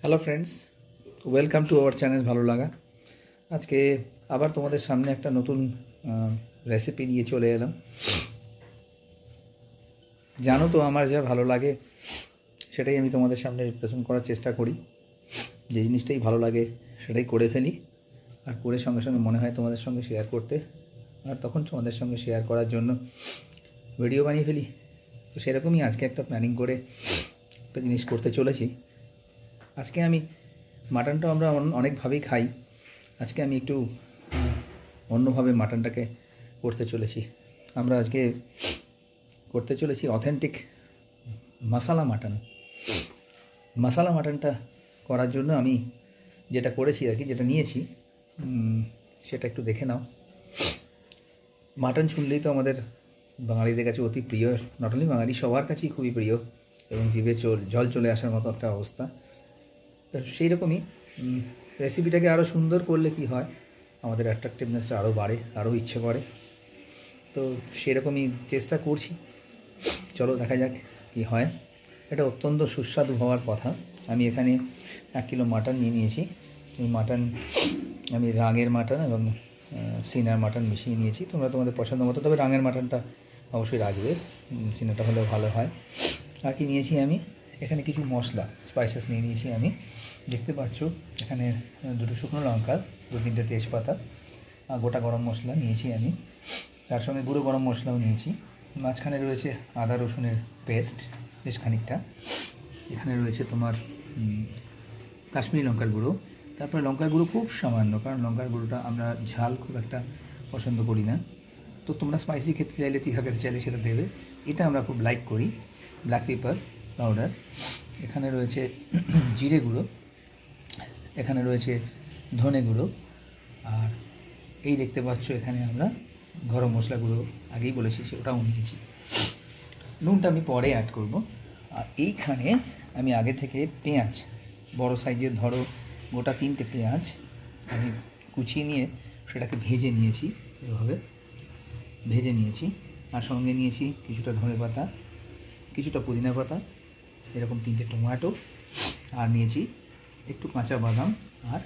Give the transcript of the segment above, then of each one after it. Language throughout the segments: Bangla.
Hello friends, welcome to our channel ভালো লাগা। আজকে আবার তোমাদের সামনে একটা নতুন রেসিপি নিয়ে চলে এলাম। জানো তো আমার যা ভালো লাগে সেটাই আমি তোমাদের সামনে প্রেজেন্ট করার চেষ্টা করি। যে জিনিসটাই ভালো লাগে সেটাই করে ফেলি, আর করে সঙ্গে সঙ্গে মনে হয় তোমাদের সঙ্গে শেয়ার করতে, আর তখন তোমাদের সঙ্গে শেয়ার করার জন্য ভিডিও বানিয়ে ফেলি। তো সেরকমই আজকে একটা প্ল্যানিং করে একটা জিনিস করতে চলেছি। আজকে আমি মাটনটা আমরা অনেকভাবেই খাই, আজকে আমি একটু অন্যভাবে মাটনটাকে করতে চলেছি। আমরা আজকে করতে চলেছি অথেন্টিক মশালা মাটন। মশালা মাটনটা করার জন্য আমি যেটা করেছি আর কি, যেটা নিয়েছি সেটা একটু দেখে নাও। মাটন শুনলেই তো আমাদের বাঙালিদের কাছে অতি প্রিয়, নট অনলি বাঙালি, সবার কাছেই খুবই প্রিয় এবং জিভে জল চলে আসার মতো একটা অবস্থা। সেই রকমই রেসিপিটাকে আরও সুন্দর করলে কি হয়, আমাদের অ্যাট্রাকটিভনেসটা আরও বাড়ে, আরও ইচ্ছে করে। তো সেরকমই চেষ্টা করছি, চলো দেখা যাক কি হয়। এটা অত্যন্ত সুস্বাদু হওয়ার কথা। আমি এখানে 1 কিলো মাটন নিয়ে নিয়েছি। এই মাটন আমি রাঙের মাটন এবং সিনার মাটন মিশিয়ে নিয়েছি, তোমরা তোমাদের পছন্দ মতো, তবে রাঙের মাটনটা অবশ্যই রাখবে, সিনাটা হলেও ভালো হয়। আর কি নিয়েছি আমি এখানে কিছু মশলা স্পাইসেস নিয়ে নিয়েছি আমি, দেখতে পাচ্ছ এখানে 2টো শুকনো লঙ্কা, 2-3টে তেজপাতা, গোটা গরম মশলা নিয়েছি আমি, তার সঙ্গে গুঁড়ো গরম মশলাও নিয়েছি। মাঝখানে রয়েছে আদা রসুনের পেস্ট বেশ খানিকটা, এখানে রয়েছে তোমার কাশ্মীরি লঙ্কার গুঁড়ো, তারপরে লঙ্কার গুঁড়ো খুব সামান্য, কারণ লঙ্কার গুঁড়োটা আমরা ঝাল খুব একটা পছন্দ করি না। তো তোমরা স্পাইসি খেতে চাইলে, তীখা খেতে চাইলে সেটা দেবে, এটা আমরা খুব লাইক করি। ব্ল্যাক পেপার পাউডার, এখানে রয়েছে জিরে গুঁড়ো, এখানে রয়েছে ধনে গুঁড়ো, আর এই দেখতে পাচ্ছ এখানে আমরা গরম মশলা গুঁড়ো আগেই বলেছি ওটাও নিয়েছি। নুনটা আমি পরে অ্যাড করব। আর এইখানে আমি আগে থেকে পেঁয়াজ, বড় সাইজের ধরো গোটা 3টে পেঁয়াজ আমি কুচিয়ে নিয়ে সেটাকে ভেজে নিয়েছি, এভাবে ভেজে নিয়েছি। আর সঙ্গে নিয়েছি কিছুটা ধনে পাতা, কিছুটা পুদিনা পাতা, এরকম 3টে টমেটো, আর নিয়েছি একটু কাঁচা বাদাম আর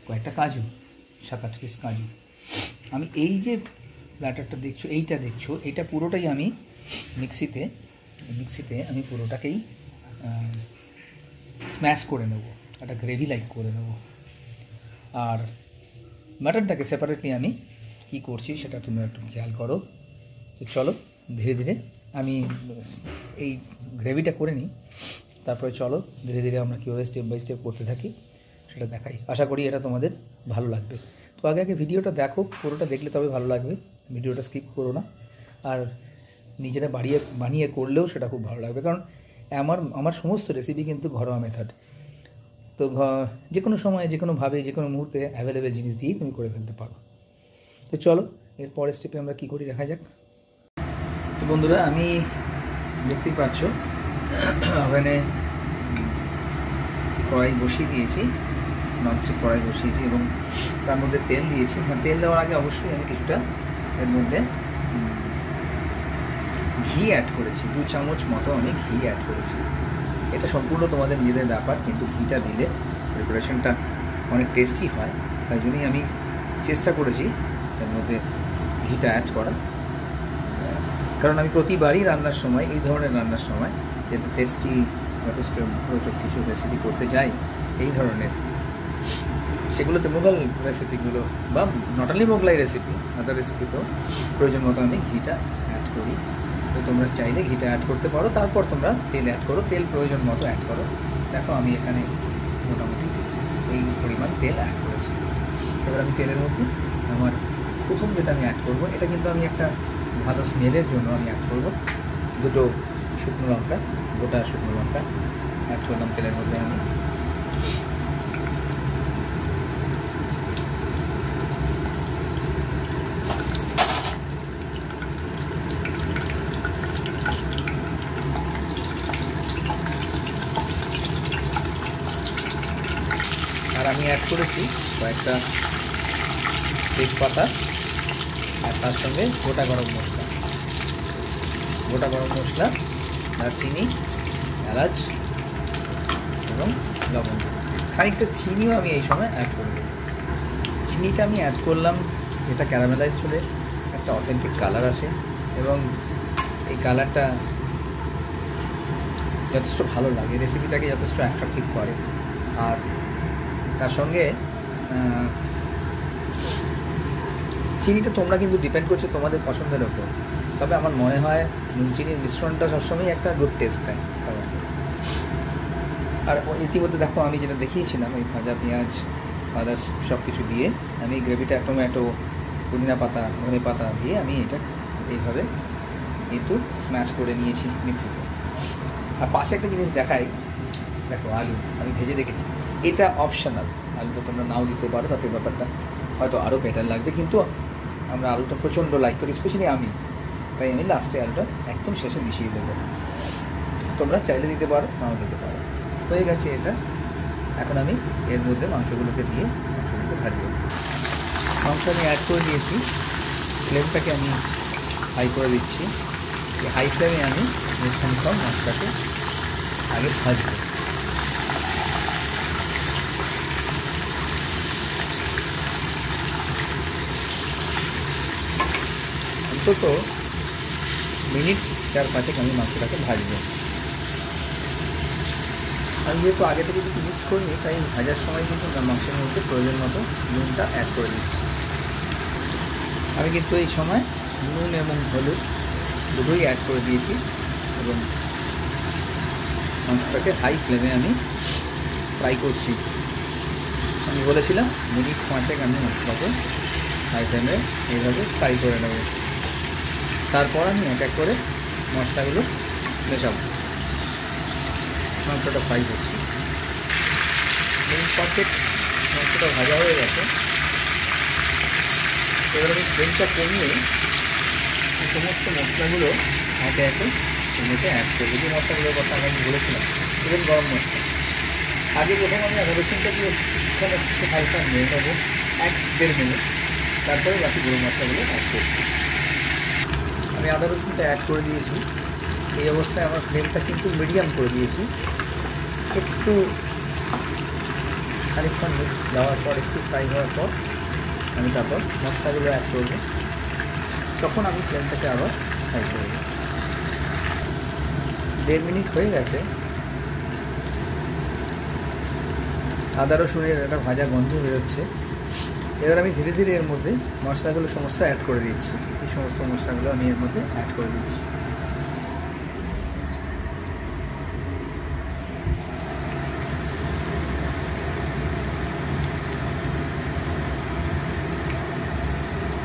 কয়েকটা কাজু, 7-8 পিস কাজু। আমি এই যে ব্যাটারটা দেখছো, এইটা পুরোটাই আমি মিক্সিতে আমি পুরোটাকেই স্ম্যাশ করে নেব, একটা গ্রেভি লাইক করে নেব। আর মাটনটাকে সেপারেটলি আমি কী করছি সেটা তোমরা একটু খেয়াল করো। তো চলো ধীরে ধীরে আমি এই গ্রেভিটা করে নিই, তারপরে চলো ধীরে ধীরে আমরা কীভাবে স্টেপ বাই স্টেপ করতে থাকি সেটা দেখাই। আশা করি এটা তোমাদের ভালো লাগবে। তো আগে ভিডিওটা দেখো, পুরোটা দেখলে তবে ভালো লাগবে, ভিডিওটা স্কিপ করো না। আর নিজেরা বানিয়ে করলেও সেটা খুব ভালো লাগবে, কারণ আমার সমস্ত রেসিপি কিন্তু ঘরোয়া মেথড। তো যে কোনো সময়ে, যে কোনোভাবে, যে কোনো মুহূর্তে অ্যাভেলেবেল জিনিস দিয়েই তুমি করে ফেলতে পারো। তো চলো এর পরের স্টেপে আমরা কী করি দেখা যাক। তো বন্ধুরা, আমি দেখতেই পাচ্ছ ওভেনে কড়াই বসিয়ে দিয়েছি, ননস্টিক কড়াই বসিয়েছি এবং তার মধ্যে তেল দিয়েছি। হ্যাঁ, তেল দেওয়ার আগে অবশ্যই আমি কিছুটা এর মধ্যে ঘি অ্যাড করেছি, 2 চামচ মতো আমি ঘি অ্যাড করেছি। এটা সম্পূর্ণ তোমাদের নিজেদের ব্যাপার, কিন্তু ঘিটা দিলে প্রিপারেশনটা অনেক টেস্টি হয়, তাই জন্যই আমি চেষ্টা করেছি এর মধ্যে ঘিটা অ্যাড করা। কারণ আমি প্রতিবারই রান্নার সময়, এই ধরনের রান্নার সময়, যেহেতু টেস্টি যথেষ্ট রোচক কিছু রেসিপি করতে যাই এই ধরনের, সেগুলোতে মোগল রেসিপিগুলো বা নট অনলি মোগলাই রেসিপি, আদার রেসিপিতেও প্রয়োজন মতো আমি ঘিটা অ্যাড করি। তো তোমরা চাইলে ঘিটা অ্যাড করতে পারো, তারপর তোমরা তেল অ্যাড করো, তেল প্রয়োজন মতো অ্যাড করো। দেখো আমি এখানে মোটামুটি এই পরিমাণ তেল অ্যাড করেছি। এবার আমি তেলের মধ্যে আমার প্রথম যেটা আমি অ্যাড করবো, এটা কিন্তু আমি একটা ভালো স্মেলের জন্য আমি অ্যাড করবো 2টো শুকনো লঙ্কা, গোটা শুকনো লঙ্কা অ্যাড করলাম তেলের মধ্যে আমি। আর আমি অ্যাড করেছি কয়েকটা তেজপাতা, আর তার সঙ্গে গোটা গরম মশলা, দারচিনি, এলাচ এবং লবণ, খানিকটা চিনিও আমি এই সময় অ্যাড করে দেবো। চিনিটা আমি অ্যাড করলাম, এটা ক্যারামেলাইজ হলে একটা অথেন্টিক কালার আসে এবং এই কালারটা যথেষ্ট ভালো লাগে, রেসিপিটাকে যথেষ্ট অ্যাট্রাকটিভ করে। আর তার সঙ্গে চিনিটা তোমরা কিন্তু ডিপেন্ড করছে তোমাদের পছন্দের ওপর, তবে আমার মনে হয় নুন চিনির মিশ্রণটা সবসময় একটা গুড টেস্ট দেয় খাবারকে। আর ইতিমধ্যে দেখো আমি যেটা দেখিয়েছিলাম, এই ভাজা পেঁয়াজ আদার্স সব কিছু দিয়ে আমি গ্রেভিটা টমেটো, পুদিনা পাতা, ধনে পাতা দিয়ে আমি এটা এইভাবে কিন্তু স্ম্যাশ করে নিয়েছি মিক্সিতে। আর পাশে একটা জিনিস দেখাই, দেখো আলু আমি ভেজে রেখেছি, এটা অপশনাল, আলুটা তোমরা নাও দিতে পারো, তাতে ব্যাপারটা হয়তো আরও বেটার লাগবে, কিন্তু আমরা আলুটা প্রচণ্ড লাইক করি, স্পেশালি আমি, তাই আমি লাস্টে আলুটা একদম শেষে মিশিয়ে দেবো। তোমরা চাইলে দিতে পারো, নাও দিতে পারো। হয়ে গেছে এটা। এখন আমি এর মধ্যে মাংসগুলোকে দিয়ে মাংসগুলোকে ভাজবো। মাংস আমি অ্যাড করে দিয়েছি, ফ্লেমটাকে আমি হাই করে দিচ্ছি। এই হাই ফ্লেমে আমি সব মাংসটাকে আগে ভাজবো। অন্তত মিনিট 4-5 আমি মাংসটাকে ভাজবো। আমি যেহেতু আগে থেকে কিছু মিক্স করিনি, তাই ভাজার সময় কিন্তু মাংসের মধ্যে প্রয়োজন মতো নুনটা অ্যাড করে দিচ্ছি। আমি কিন্তু এই সময় নুন এবং হলুদ দুটোই অ্যাড করে দিয়েছি এবং মাংসটাকে হাই ফ্লেমে আমি ফ্রাই করছি। আমি বলেছিলাম মিনিট 5 আমি মশলাকে হাই ফ্লেমে এইভাবে ফ্রাই করে নেব। তারপর আমি এক এক করে মশলাগুলো মেশাবো। মাংসটা ফ্রাই করছি, মিনিট 5 মাংসটা ভাজা হয়ে গেছে। এবার আমি ফ্লেমটা কমিয়ে সমস্ত মশলাগুলো একে একে মধ্যে অ্যাড করবো। যে মশলাগুলোর কথা আমি বলেছিলাম, এবং গরম মশলা আগে প্রথম আমি আদা রসুনটা দিয়ে একটু হালকা নিয়ে নেবো 1-1.5 মিনিট, তারপরে বাকি গরম মশলাগুলো অ্যাড করছি। আমি আদা রসুনটা অ্যাড করে দিয়েছি। এই অবস্থায় আমার ফ্লেমটা কিন্তু মিডিয়াম করে দিয়েছি। একটু খানিকক্ষণ মিক্স দেওয়ার পর, একটু ফ্রাই হওয়ার পর আমি তারপর মশলাগুলো অ্যাড করবো। তখন আমি ফ্লেমটাকে আবার হাই করব। 1.5 মিনিট হয়ে গেছে। আদা রসুনের একটা ভাজা গন্ধ বেরোচ্ছে। এবার আমি ধীরে ধীরে এর মধ্যে মশলাগুলো সমস্ত অ্যাড করে দিচ্ছি। এই সমস্ত মশলাগুলো আমি এর মধ্যে অ্যাড করে দিচ্ছি।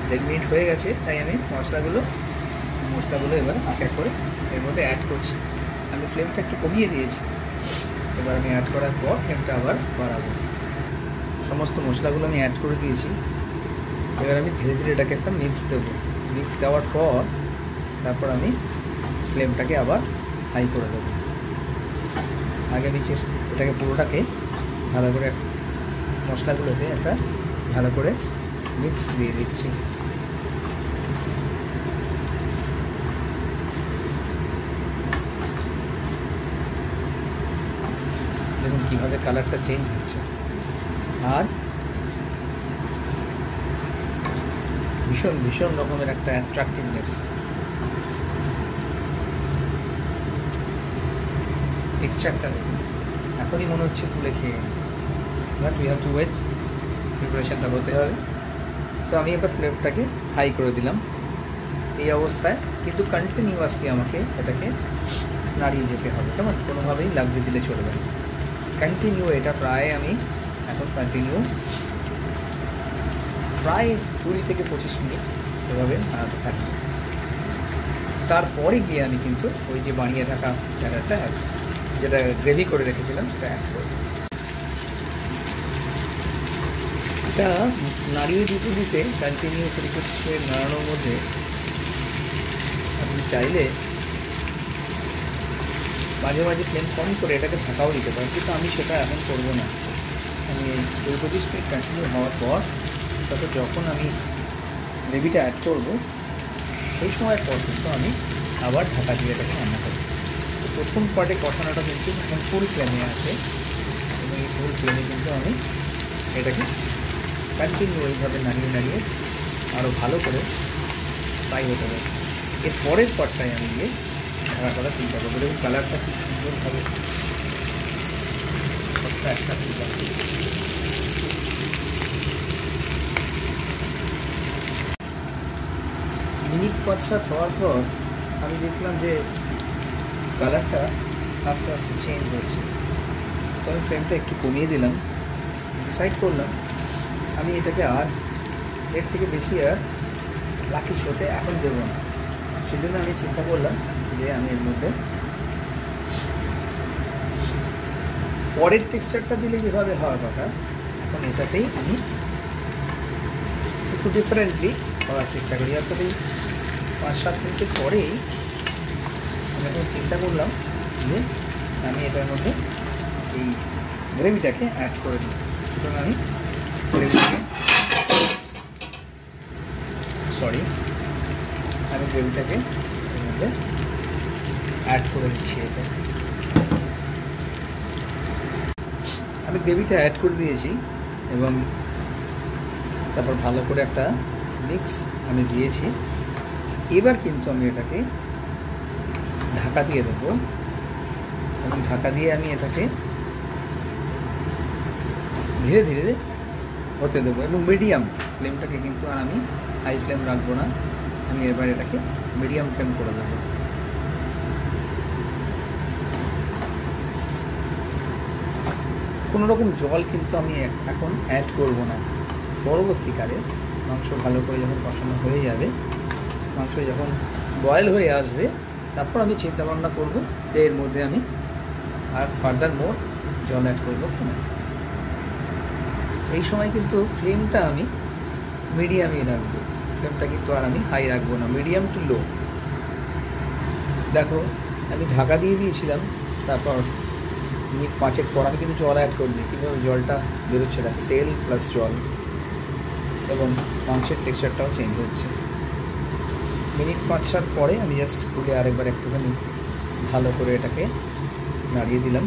দেড় মিনিট হয়ে গেছে, তাই আমি মশলাগুলো এবার এক এক করে এর মধ্যে অ্যাড করছি। আমি ফ্লেমটা একটু কমিয়ে দিয়েছি। এবার আমি অ্যাড করার পর ফ্লেমটা আবার বাড়াবো। সমস্ত মশলাগুলো আমি অ্যাড করে দিয়েছি। এবার আমি ধীরে ধীরে এটাকে একটা মিক্স দেবো। মিক্স দেওয়ার পর তারপর আমি ফ্লেমটাকে আবার হাই করে দেবো। আগে আমি এটাকে পুরোটাকে ভালো করে মশলাগুলোতে একটা ভালো করে মিক্স দিয়ে দিচ্ছি। দেখুন কীভাবে কালারটা চেঞ্জ হচ্ছে, আর ভীষণ ভীষণ রকমের একটা অ্যাট্রাকটিভনেস। টেক্সচারটা দেখুন, এখনই মনে হচ্ছে তুলে খেয়ে, but we have to wait, প্রিপারেশানটা হতে হবে। তো আমি এবার ফ্লেমটাকে হাই করে দিলাম। এই অবস্থায় কিন্তু কন্টিনিউয়াসলি আমাকে এটাকে নাড়িয়ে যেতে হবে, কেমন কোনোভাবেই লাগতে দিলে চলবে না। কন্টিনিউ এটা প্রায় আমি এখন প্রায় 20 থেকে 25 মিনিট এভাবে বানাতে থাকি। তারপরে গিয়ে আমি কিন্তু ওই যে বানিয়ে থাকা ব্যাটারটা যেটা গ্রেভি করে রেখেছিলাম সেটা অ্যাড করব। এটা নাড়িয়ে দিতে কন্টিনিউ 20-25 মিনিট নাড়ানোর মধ্যে আপনি চাইলে মাঝে মাঝে ফ্লেম কম করে এটাকে ঢাকাও দিতে পারেন, কিন্তু আমি সেটা এখন করবো না। আমি 20-25 মিনিট কন্টিনিউ হওয়ার পর তারপর যখন আমি গ্রেভিটা অ্যাড করব সেই সময়ের পর কিন্তু আমি আবার ঢাকা দিয়ে এটাকে রান্না করব। তো প্রথম পার্টে কষানোটা কিন্তু এখন ফুল ফ্লেমে আছে এবং ফুল ফ্লেমে কিন্তু আমি এটাকে কন্টিনিউ এইভাবে নাড়িয়ে নাড়িয়ে আরও ভালো করে ফ্রাই হতে হবে। এর পরের পরটায় আমি গিয়ে ঢাকা করার চিন্তা করবো। দেখুন কালারটা খুব সুন্দরভাবে সবটা একটা মিনিট 5-7 হওয়ার পর আমি দেখলাম যে কালারটা আস্তে আস্তে চেঞ্জ হচ্ছে। তো আমি ফ্লেমটা একটু কমিয়ে দিলাম, ডিসাইড করলাম আমি এটাকে আর এর থেকে বেশি আর লাকি শোতে এখন দেবো না। সেজন্য আমি চিন্তা করলাম যে আমি এর মধ্যে পরের টেক্সচারটা দিলে যেভাবে হওয়ার কথা, এখন এটাতেই আমি একটু ডিফারেন্টলি করার চেষ্টা করি। অর্থাৎ এই 5-7 মিনিটের পরেই আমি এখন চিন্তা করলাম যে আমি এটার মধ্যে এই গ্রেভিটাকে অ্যাড করে দিই। সুতরাং আমি গ্রেভিটাকে এর মধ্যে অ্যাড করে দিচ্ছি। আমি গ্রেভিটা অ্যাড করে দিয়েছি এবং তারপর ভালো করে একটা মিক্স আমি দিয়েছি। এবার কিন্তু আমি এটাকে ঢাকা দিয়ে দেবো এবং ঢাকা দিয়ে আমি এটাকে ধীরে ধীরে হতে দেবো এবং মিডিয়াম ফ্লেমটাকে কিন্তু আর আমি হাই ফ্লেম রাখবো না। আমি এবার এটাকে মিডিয়াম ফ্লেম করে দেবো। কোনো রকম জল কিন্তু আমি এখন অ্যাড করব না। পরবর্তীকালে মাংস ভালো করে যখন কষানো হয়ে যাবে, মাংস যখন বয়েল হয়ে আসবে, তারপর আমি চিন্তা ভাবনা করবো যে এর মধ্যে আমি আর ফার্দার মোর জল অ্যাড করবো কিনা। এই সময় কিন্তু ফ্লেমটা আমি মিডিয়ামই রাখবো, ফ্লেমটা কিন্তু আর আমি হাই রাখবো না, মিডিয়াম টু লো। দেখো আমি ঢাকা দিয়ে দিয়েছিলাম, তারপর মিনিট 5 পর আমি কিন্তু জল অ্যাড করিনি, কিন্তু জলটা বেরোচ্ছে না, তেল প্লাস জল, এবং মাংসের টেক্সচারটাও চেঞ্জ হচ্ছে। মিনিট 5-7 পরে আমি জাস্ট তুলে আরেকবার একটুখানি ভালো করে এটাকে নাড়িয়ে দিলাম,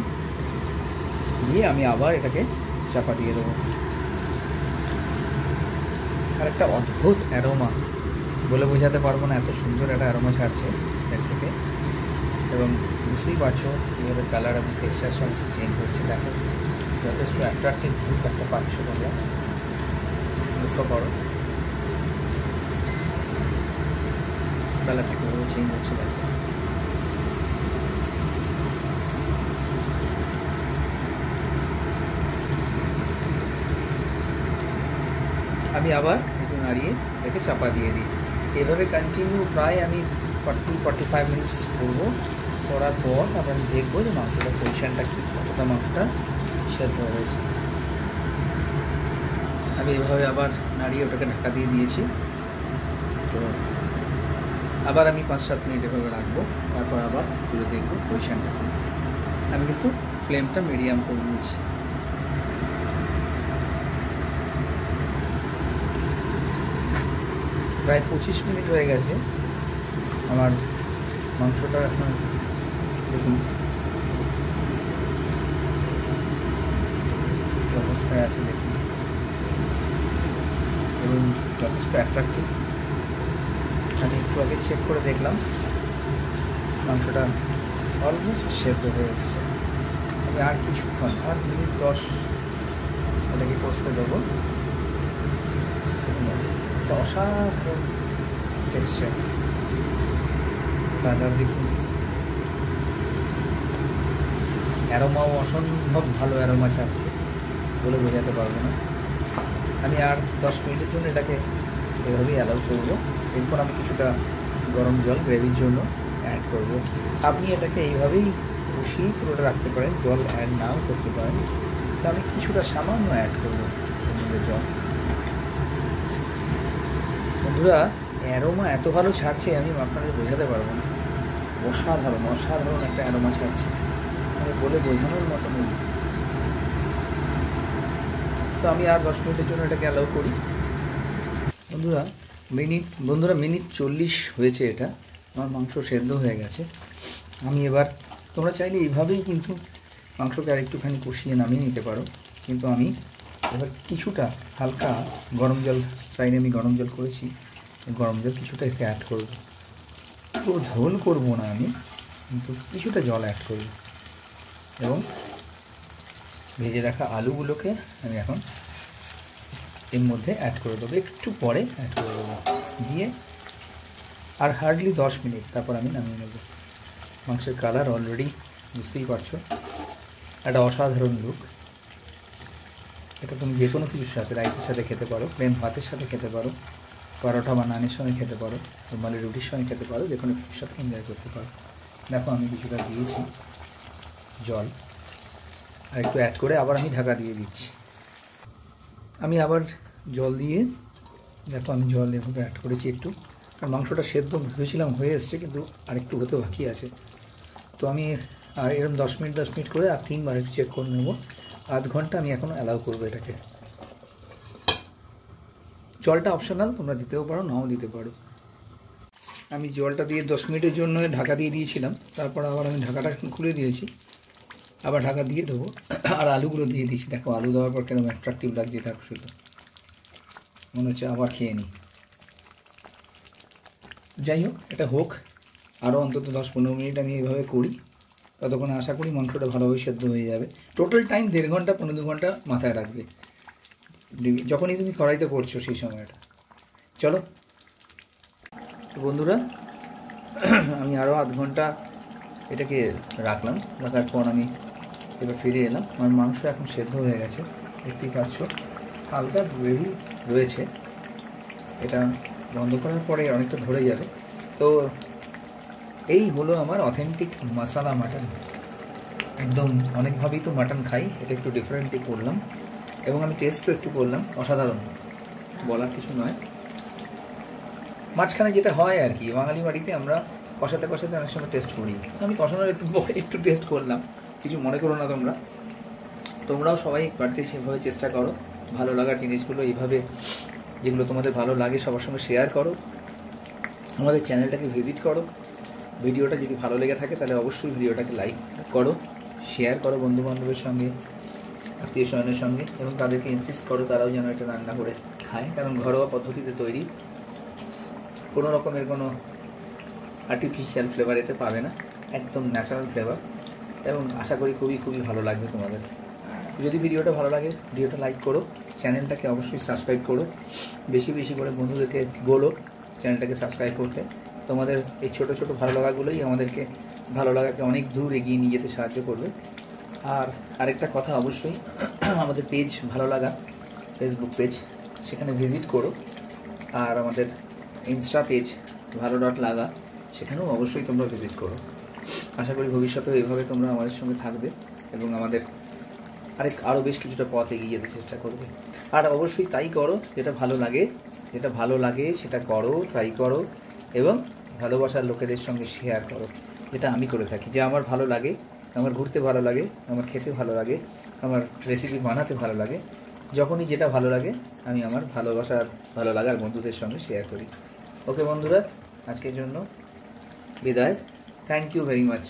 দিয়ে আমি আবার এটাকে চাপা দিয়ে দেবো। আর একটা অদ্ভুত অ্যারোমা, বলে বোঝাতে পারবো না, এত সুন্দর একটা অ্যারোমা ছাড়ছে এর থেকে। এবং বুঝতেই পারছো কীভাবে কালার এবং টেক্সচার সমস্ত চেঞ্জ হচ্ছে। দেখো যথেষ্ট অ্যাট্রাক্টিভ লুক একটা পাচ্ছ তোমরা, লক্ষ্য করো কালারটা কীভাবে চেঞ্জ হচ্ছে। দেখো আমি আবার একটু নাড়িয়ে এটাকে চাপা দিয়ে দিই। এভাবে কন্টিনিউ প্রায় আমি 40-45 মিনিটস করবো। করার পর আবার আমি দেখবো যে মাংসটার পজিশানটা কী, কতটা মাংসটা সেদ্ধ হয়েছে। আমি এভাবে আবার নাড়িয়ে ওটাকে ঢাকা দিয়ে দিয়েছি। তো আবার আমি 5-7 মিনিট এভাবে রাখবো, তারপর আবার তুলে দেখবো পজিশানটা কী। আমি কিন্তু ফ্লেমটা মিডিয়াম করে দিয়েছি। প্রায় 25 মিনিট হয়ে গেছে আমার মাংসটা। এখন দেখুন কী অবস্থায় আছে, দেখুন, এবং যথেষ্ট অ্যাট্রাক্টিভ। আমি একটু আগে চেক করে দেখলাম মাংসটা অলমোস্ট সেদ্ধ হয়ে এসছে। আমি আর কিছুক্ষণ, আর মিনিট 10 এটাকে কষতে দেবো। অসাধারণ টেক্সচার, কালার দেখুন, অ্যারোমাও অসম্ভব ভালো অ্যারোমা ছাড়ছে, বলে বোঝাতে পারবো না। আমি আর 10 মিনিটের জন্য এটাকে এভাবেই অ্যালাউ করবো। এরপর আমি কিছুটা গরম জল গ্রেভির জন্য অ্যাড করব। আপনি এটাকে এইভাবেই বসিয়ে পুরোটা রাখতে পারেন, জল অ্যাড নাও করতে পারেন। তো আমি কিছুটা সামান্য অ্যাড করবো এর মধ্যে জল। বন্ধুরা অ্যারোমা এত ভালো ছাড়ছে আমি আপনাদের বোঝাতে পারবো না। অসাধারণ অসাধারণ একটা অ্যারোমা ছাড়ছে, আমি বলে বোঝানোর মতো নেই। তো আমি আর 10 মিনিটের জন্য এটাকে অ্যালাউ করি। বন্ধুরা মিনিট 40 হয়েছে, এটা আমার মাংস সেদ্ধ হয়ে গেছে। আমি এবার, তোমরা চাইলে এইভাবেই কিন্তু মাংসকে আর একটুখানি কষিয়ে নামিয়ে নিতে পারো, কিন্তু আমি এবার কিছুটা হালকা গরম জল, সাইডে আমি গরম জল করেছি, গরম জল কিছুটা এতে অ্যাড করব। তো ঝোল করব না আমি, কিন্তু কিছুটা জল অ্যাড করব এবং ভেজে রাখা আলুগুলোকে আমি এখন এর মধ্যে অ্যাড করে দেবো, একটু পরে অ্যাড করে দেবো, দিয়ে আর হার্ডলি 10 মিনিট, তারপর আমি নামিয়ে নেব। মাংসের কালার অলরেডি বুঝতেই পারছো, একটা অসাধারণ লুক। এটা তুমি যে কোনো কিছুর সাথে, রাইসের সাথে খেতে পারো, প্লেন ভাতের সাথে খেতে পারো, পরোটা বা নানের সঙ্গে খেতে পারো, রুমালি রুটির সঙ্গে খেতে পারো, যে কোনো কিছুর সাথে এনজয় করতে পারো। দেখো আমি কিছুটা দিয়েছি জল, আর একটু অ্যাড করে আবার আমি ঢাকা দিয়ে দিচ্ছি। আমি আবার জল দিয়ে, দেখো আমি জল এভাবে অ্যাড করেছি একটু, আর মাংসটা সেদ্ধ ভেবেছিলাম হয়ে এসছে, কিন্তু আরেকটু হতে বাকি আছে। তো আমি আর এরকম 10 মিনিট করে আর 3বার একটু চেক করে নেবো। আধ ঘন্টা আমি এখন অ্যালাউ করবো এটাকে। জলটা অপশনাল, তোমরা দিতেও পারো, নাও দিতে পারো। আমি জলটা দিয়ে 10 মিনিটের জন্য ঢাকা দিয়ে দিয়েছিলাম, তারপর আবার আমি ঢাকাটা খুলে দিয়েছি, আবার ঢাকা দিয়ে দেবো। আর আলুগুলো দিয়ে দিয়েছি, দেখো আলু দেওয়ার পর কেরকম অ্যাট্রাকটিভ লাগছে, দেখো শুধু মনে হচ্ছে আবার খেয়ে নিই। যাই হোক, এটা হোক, আরও অন্তত 10-15 মিনিট আমি এইভাবে করি, ততক্ষণ আশা করি মাংসটা ভালোভাবে সেদ্ধ হয়ে যাবে। টোটাল টাইম 1.5 ঘন্টা 1.5-2 ঘন্টা মাথায় রাখবে যখনই তুমি কড়াইতে করছো সেই সময়টা। চলো বন্ধুরা, আমি আরও আধ ঘন্টা এটাকে রাখলাম, রাখার পর আমি এবার ফিরে এলাম। আমার মাংস এখন সেদ্ধ হয়ে গেছে, দেখতেই পাচ্ছ, হালকা গ্রেভি রয়েছে। এটা বন্ধ করার পরে অনেকটা ধরে যাবে। তো এই হলো আমার অথেন্টিক মশালা মাটন। একদম অনেকভাবেই তো মাটন খাই, এটা একটু ডিফারেন্টলি করলাম এবং আমি টেস্টও একটু করলাম, অসাধারণ, বলার কিছু নয়। মাঝখানে যেটা হয় আর কি, বাঙালি বাড়িতে আমরা কষাতে কষাতে অনেক সময় টেস্ট করি, আমি কষানোর একটু টেস্ট করলাম, কিছু মনে করো না তোমরা। তোমরাও সবাই বাড়িতে সেভাবে চেষ্টা করো, ভালো লাগার জিনিসগুলো এইভাবে, যেগুলো তোমাদের ভালো লাগে সবার সঙ্গে শেয়ার করো, আমাদের চ্যানেলটাকে ভিজিট করো। ভিডিওটা যদি ভালো লেগে থাকে তাহলে অবশ্যই ভিডিওটাকে লাইক করো, শেয়ার করো বন্ধুবান্ধবের সঙ্গে, আত্মীয় স্বজনের সঙ্গে, এবং তাদেরকে ইনসিস্ট করো তারাও যেন এটা রান্না করে খায়, কারণ ঘরোয়া পদ্ধতিতে তৈরি, কোনো রকমের কোনো আর্টিফিশিয়াল ফ্লেভার এতে পাবে না, একদম ন্যাচারাল ফ্লেভার, এবং আশা করি খুবই খুবই ভালো লাগবে তোমাদের। যদি ভিডিওটা ভালো লাগে ভিডিওটা লাইক করো, চ্যানেলটাকে অবশ্যই সাবস্ক্রাইব করো, বেশি বেশি করে বন্ধুদেরকে বলো চ্যানেলটাকে সাবস্ক্রাইব করতে। তোমাদের এই ছোটো ছোটো ভালো লাগাগুলোই আমাদেরকে, ভালো লাগাকে অনেক দূর এগিয়ে নিয়ে যেতে সাহায্য করবে। আর আরেকটা কথা, অবশ্যই আমাদের পেজ ভালো লাগা, ফেসবুক পেজ, সেখানে ভিজিট করো, আর আমাদের ইনস্টা পেজ ভালো.লাগা, সেখানেও অবশ্যই তোমরা ভিজিট করো। আশা করি ভবিষ্যতেও এইভাবে তোমরা আমাদের সঙ্গে থাকবে এবং আমাদের আরও বেশ কিছুটা পথ এগিয়ে যেতে চেষ্টা করবে। আর অবশ্যই তাই করো যেটা ভালো লাগে, সেটা করো, ট্রাই করো, এবং ভালোবাসার লোকেদের সঙ্গে শেয়ার করো, যেটা আমি করে থাকি। যে আমার ভালো লাগে, আমার ঘুরতে ভালো লাগে, আমার খেতে ভালো লাগে, আমার রেসিপি বানাতে ভালো লাগে, যখনই যেটা ভালো লাগে আমি আমার ভালো লাগার বন্ধুদের সঙ্গে শেয়ার করি। ওকে বন্ধুরা, আজকের জন্য বিদায়। Thank you very much.